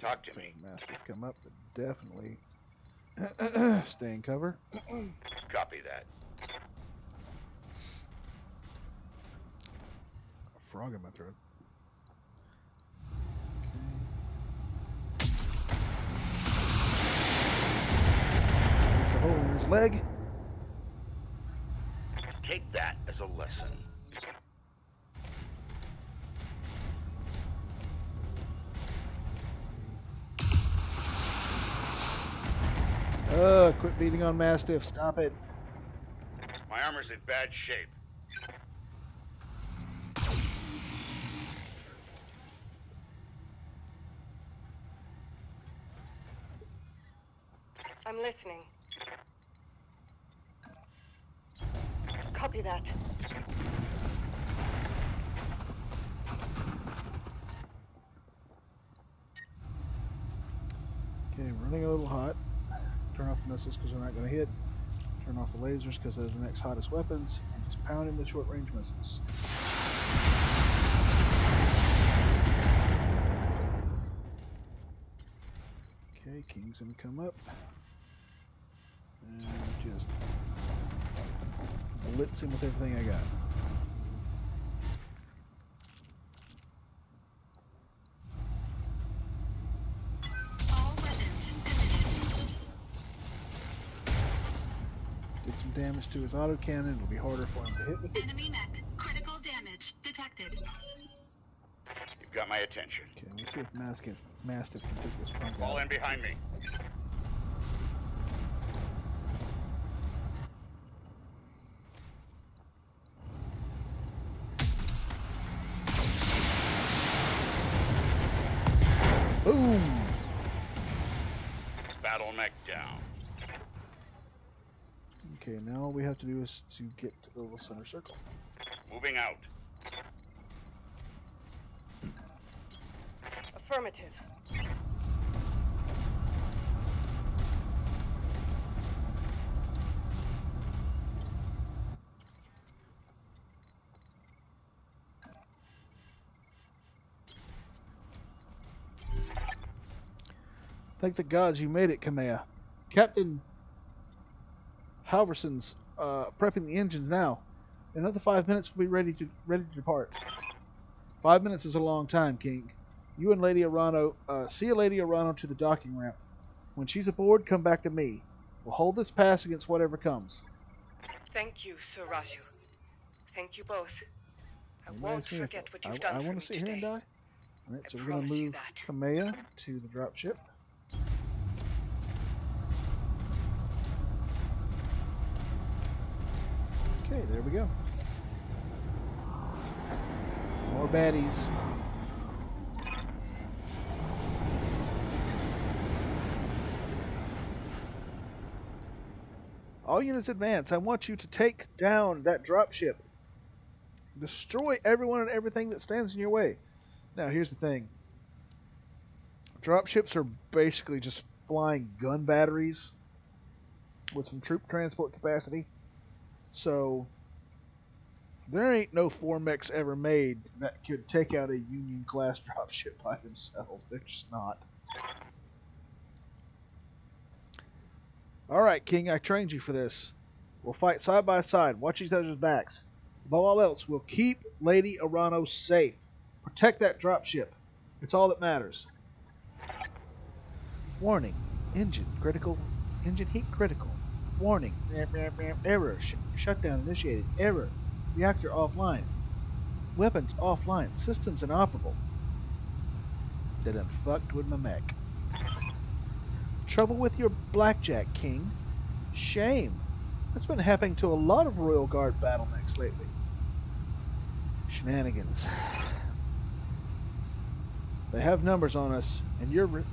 Talk to So me. Mastiff come up, but definitely stay in cover. Copy that. A frog in my throat. Okay. A hole in his leg. Take that as a lesson. Quit beating on Mastiff. Stop it. My armor's in bad shape. I'm listening. Copy that. Okay, running a little hot. Turn off the missiles because they're not going to hit. Turn off the lasers because they're the next hottest weapons. And just pound him with short-range missiles. Okay, King's going to come up. And just blitz him with everything I got. All weapons eliminated. Did some damage to his autocannon. It'll be harder for him to hit with it. Enemy mech. Critical damage detected. You've got my attention. Okay, let's see if Mastiff can take this punk Fall out. in behind me. Boom! Battle mech down. Okay, now all we have to do is to get to the little center circle. Moving out. Affirmative. Thank the gods you made it, Kamea. Captain Halverson's prepping the engines now. In another 5 minutes, we'll be ready to depart. 5 minutes is a long time, King. You and Lady Arano, see Lady Arano to the docking ramp. When she's aboard, come back to me. We'll hold this pass against whatever comes. Thank you, Sir Raju. Thank you both. I Anybody won't ask me if forget what you've I done for want me to sit here and today. die. All right, so I we're going to promise you move that. Kamea to the dropship. Okay, there we go. More baddies. All units advance. I want you to take down that dropship. Destroy everyone and everything that stands in your way. Now, here's the thing. Dropships are basically just flying gun batteries with some troop transport capacity. So, there ain't no 4-mechs ever made that could take out a Union-class dropship by themselves. They're just not. Alright, King, I trained you for this. We'll fight side by side, watch each other's backs. Above all else, we'll keep Lady Arano safe. Protect that dropship. It's all that matters. Warning. Engine heat critical. Warning. Error. Shutdown initiated. Error. Reactor offline. Weapons offline. Systems inoperable. They done fucked with my mech. Trouble with your blackjack, King. Shame. That's been happening to a lot of Royal Guard battle mechs lately. Shenanigans. They have numbers on us, and you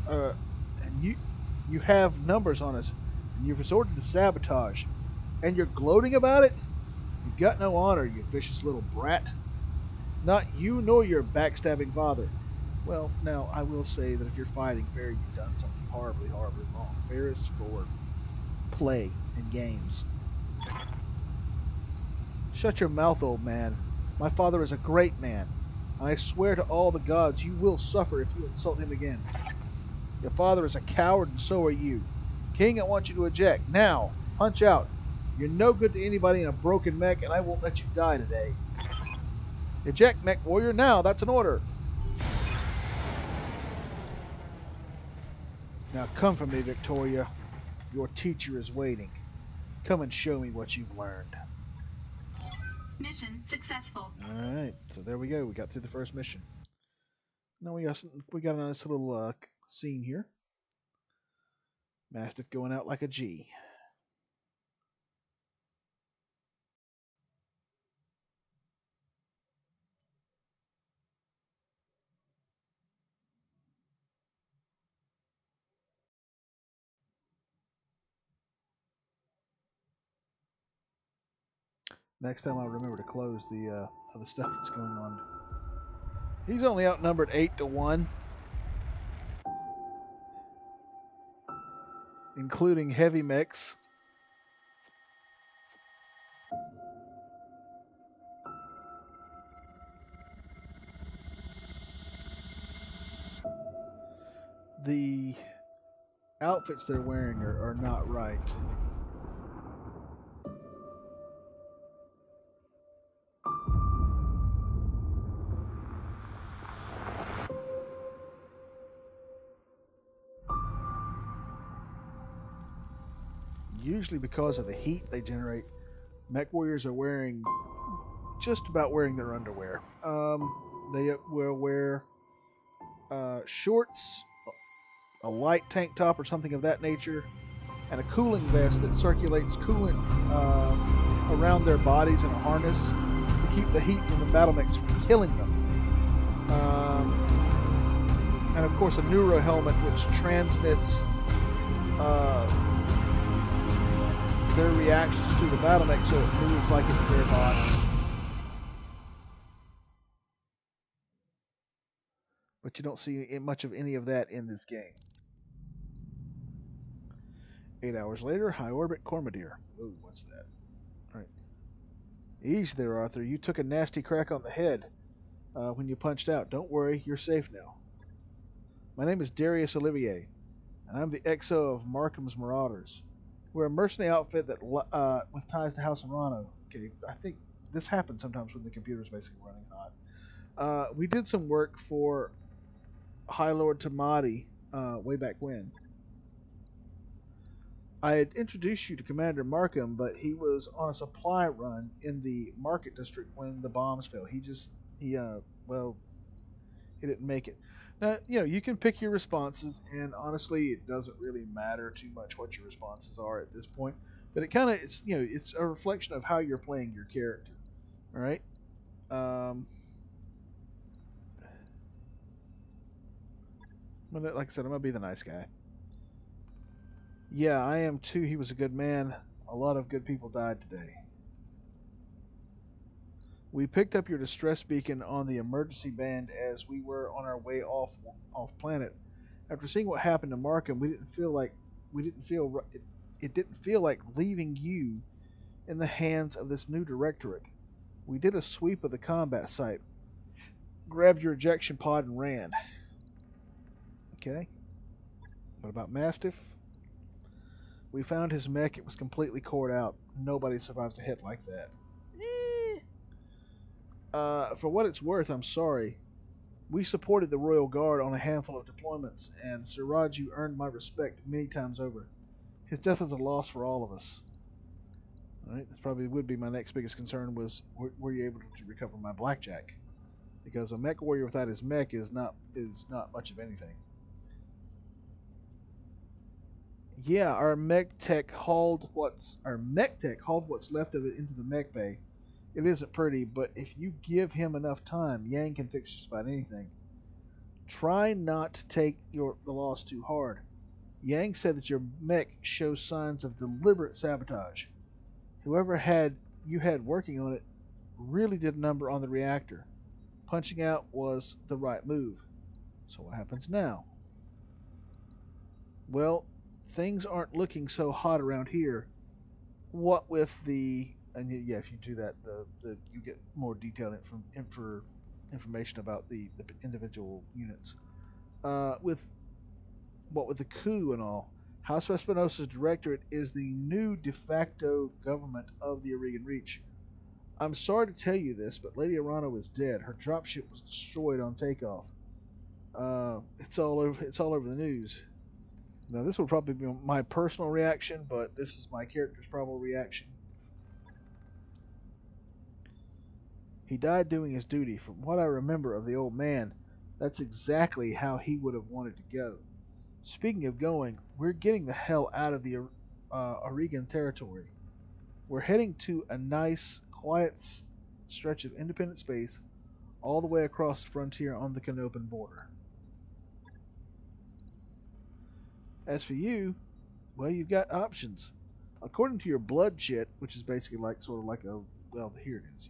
have numbers on us, and you've resorted to sabotage, and you're gloating about it? You've got no honor, you vicious little brat. Not you nor your backstabbing father. Well, now, I will say that if you're fighting fair, you've done something horribly, horribly wrong. Fair is for play and games. Shut your mouth, old man. My father is a great man, and I swear to all the gods you will suffer if you insult him again. Your father is a coward, and so are you. King, I want you to eject. Now, punch out. You're no good to anybody in a broken mech, and I won't let you die today. Eject, mech warrior, now. That's an order. Now come for me, Victoria. Your teacher is waiting. Come and show me what you've learned. Mission successful. Alright, so there we go. We got through the first mission. Now we got a nice little scene here. Mastiff going out like a G. Next time I'll remember to close the other stuff that's going on. He's only outnumbered 8-1, including heavy mechs. The outfits they're wearing are not right. Usually because of the heat they generate, mech warriors are wearing just about wearing their underwear. They will wear shorts, a light tank top or something of that nature, and a cooling vest that circulates coolant around their bodies in a harness to keep the heat from the battle mechs from killing them. And of course, a neuro helmet which transmits their reactions to the battle mech so it moves like it's their body. But you don't see much of any of that in this game. 8 hours later, high orbit Cormadir. Ooh, what's that? All right. Easy there, Arthur. You took a nasty crack on the head when you punched out. Don't worry, you're safe now. My name is Darius Olivier, and I'm the XO of Markham's Marauders. We're a mercenary outfit that with ties to House Arano. Okay, I think this happens sometimes when the computer's basically running hot. We did some work for High Lord Tamati way back when. I had introduced you to Commander Markham, but he was on a supply run in the market district when the bombs fell. He didn't make it. Now, you can pick your responses, and honestly, it doesn't really matter too much what your responses are at this point. But it's a reflection of how you're playing your character. All right. Like I said, I'm gonna be the nice guy. Yeah, I am too. He was a good man. A lot of good people died today. We picked up your distress beacon on the emergency band as we were on our way off planet. After seeing what happened to Markham, it didn't feel like leaving you in the hands of this new directorate. We did a sweep of the combat site, grabbed your ejection pod, and ran. Okay. What about Mastiff? We found his mech. It was completely cored out. Nobody survives a hit like that. For what it's worth, I'm sorry. We supported the Royal Guard on a handful of deployments, and Sir Raju earned my respect many times over. His death is a loss for all of us. All right, that probably would be my next biggest concern was were you able to recover my blackjack? Because a mech warrior without his mech is not much of anything. Yeah, our mech tech hauled what's left of it into the mech bay. It isn't pretty, but if you give him enough time, Yang can fix just about anything. Try not to take the loss too hard. Yang said that your mech shows signs of deliberate sabotage. Whoever you had working on it really did a number on the reactor. Punching out was the right move. So what happens now? Well, things aren't looking so hot around here. What with if you do that, you get more detailed information about the individual units. With the coup and all, House Espinosa's directorate is the new de facto government of the Aurigan Reach. I'm sorry to tell you this, but Lady Arano is dead. Her dropship was destroyed on takeoff. It's all over the news. Now, this will probably be my personal reaction, but this is my character's probable reaction. He died doing his duty. From what I remember of the old man, that's exactly how he would have wanted to go. Speaking of going, we're getting the hell out of the Aurigan territory. We're heading to a nice, quiet stretch of independent space all the way across the frontier on the Canopan border. As for you, well, you've got options. According to your blood chit, which is basically like sort of like a well, here it is.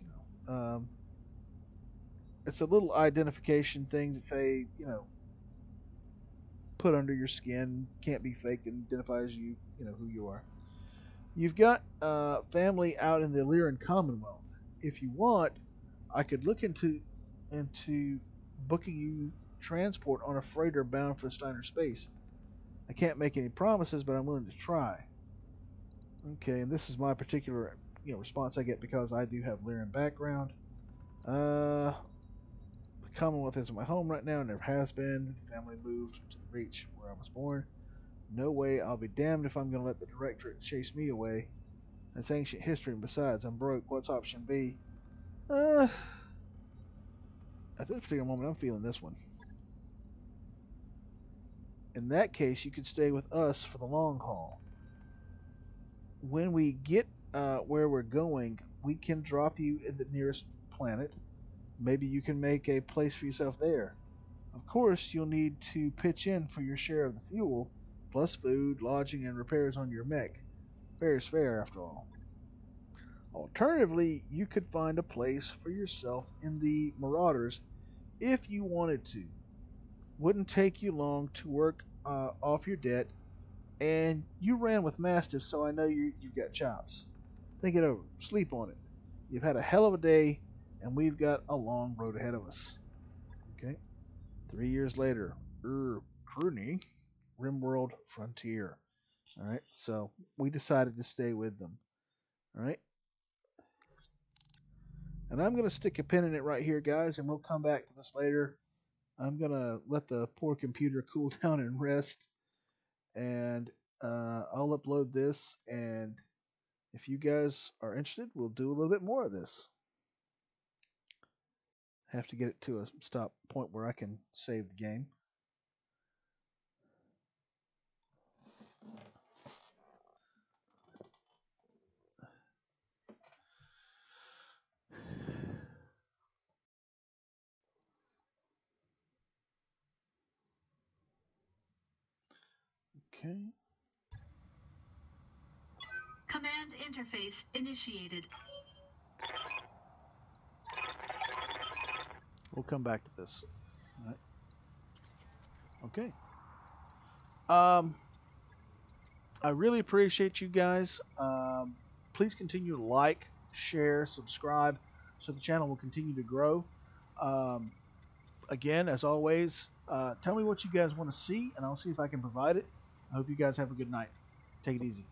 It's a little identification thing that they put under your skin. Can't be faked and identifies you. You know who you are. You've got family out in the Illyrian Commonwealth. If you want, I could look into booking you transport on a freighter bound for Steiner space. I can't make any promises, but I'm willing to try. Okay, and this is my particular response I get because I do have Lyrian background. The Commonwealth isn't my home right now, never has been. Family moved to the Reach where I was born. No way, I'll be damned if I'm going to let the Directorate chase me away. That's ancient history, and besides, I'm broke. What's option B? At this particular moment, I'm feeling this one. In that case, you could stay with us for the long haul. When we get where we're going, we can drop you at the nearest planet. Maybe you can make a place for yourself there. Of course, you'll need to pitch in for your share of the fuel, plus food, lodging, and repairs on your mech. Fair is fair, after all. Alternatively, you could find a place for yourself in the Marauders if you wanted to. Wouldn't take you long to work off your debt, and you ran with Mastiff, so I know you've got chops. Think it over. Sleep on it. You've had a hell of a day, and we've got a long road ahead of us. Okay? 3 years later, Cruni, Rimworld Frontier. All right, so we decided to stay with them. All right, and I'm going to stick a pin in it right here, guys, and we'll come back to this later. I'm going to let the poor computer cool down and rest, and I'll upload this. And if you guys are interested, we'll do a little bit more of this. Have to get it to a stop point where I can save the game. Okay. Command interface initiated. We'll come back to this. All right. Okay. I really appreciate you guys. Please continue to like, share, subscribe, so the channel will continue to grow. Um, Again, as always, tell me what you guys want to see, and I'll see if I can provide it. I hope you guys have a good night. Take it easy.